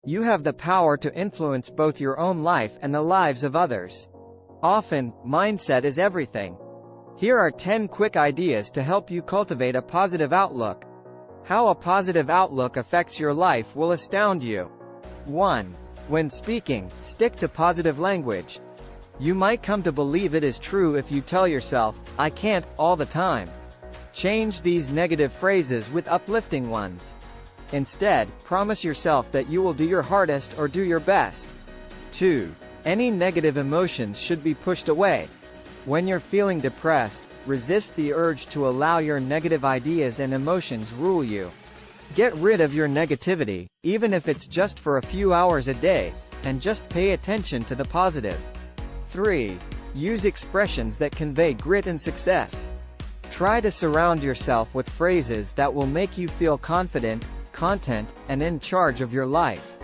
You have the power to influence both your own life and the lives of others. Often, mindset is everything. Here are 10 quick ideas to help you cultivate a positive outlook. How a positive outlook affects your life will astound you. 1. When speaking, stick to positive language. You might come to believe it is true if you tell yourself, "I can't," all the time. Change these negative phrases with uplifting ones. Instead, promise yourself that you will do your hardest or do your best. 2. Any negative emotions should be pushed away. When you're feeling depressed, resist the urge to allow your negative ideas and emotions rule you. Get rid of your negativity, even if it's just for a few hours a day, and just pay attention to the positive. 3. Use expressions that convey grit and success. Try to surround yourself with phrases that will make you feel confident, content, and in charge of your life.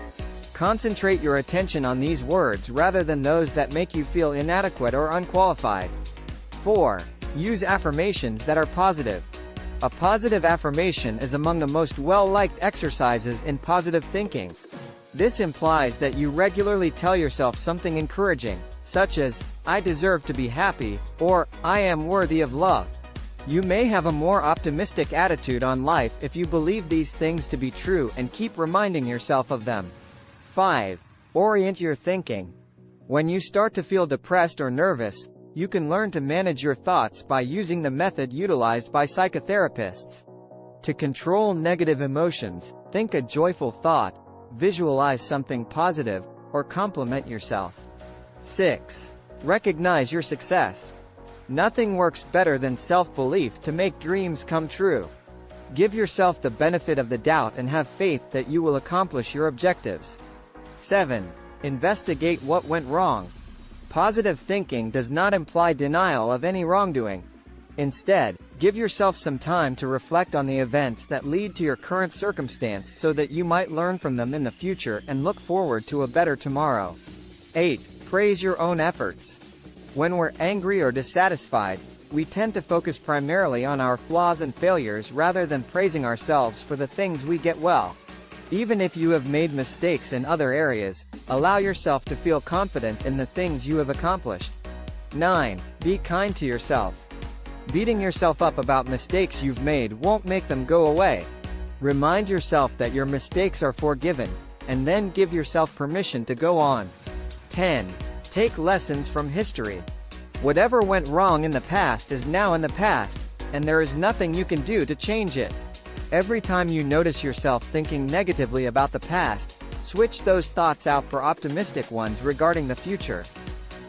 Concentrate your attention on these words rather than those that make you feel inadequate or unqualified. 4. Use affirmations that are positive. A positive affirmation is among the most well-liked exercises in positive thinking. This implies that you regularly tell yourself something encouraging, such as, "I deserve to be happy," or, "I am worthy of love." You may have a more optimistic attitude on life if you believe these things to be true and keep reminding yourself of them. 5. Orient your thinking. When you start to feel depressed or nervous, you can learn to manage your thoughts by using the method utilized by psychotherapists. To control negative emotions, think a joyful thought, visualize something positive, or compliment yourself. 6. Recognize your success. Nothing works better than self-belief to make dreams come true. Give yourself the benefit of the doubt and have faith that you will accomplish your objectives. 7. Investigate what went wrong. Positive thinking does not imply denial of any wrongdoing. Instead, give yourself some time to reflect on the events that lead to your current circumstance so that you might learn from them in the future and look forward to a better tomorrow. 8. Praise your own efforts. When we're angry or dissatisfied, we tend to focus primarily on our flaws and failures rather than praising ourselves for the things we get well. Even if you have made mistakes in other areas, allow yourself to feel confident in the things you have accomplished. 9. Be kind to yourself. Beating yourself up about mistakes you've made won't make them go away. Remind yourself that your mistakes are forgiven, and then give yourself permission to go on. 10. Take lessons from history. Whatever went wrong in the past is now in the past, and there is nothing you can do to change it. Every time you notice yourself thinking negatively about the past, switch those thoughts out for optimistic ones regarding the future.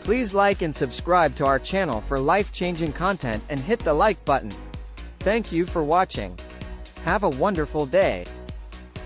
Please like and subscribe to our channel for life-changing content and hit the like button. Thank you for watching. Have a wonderful day.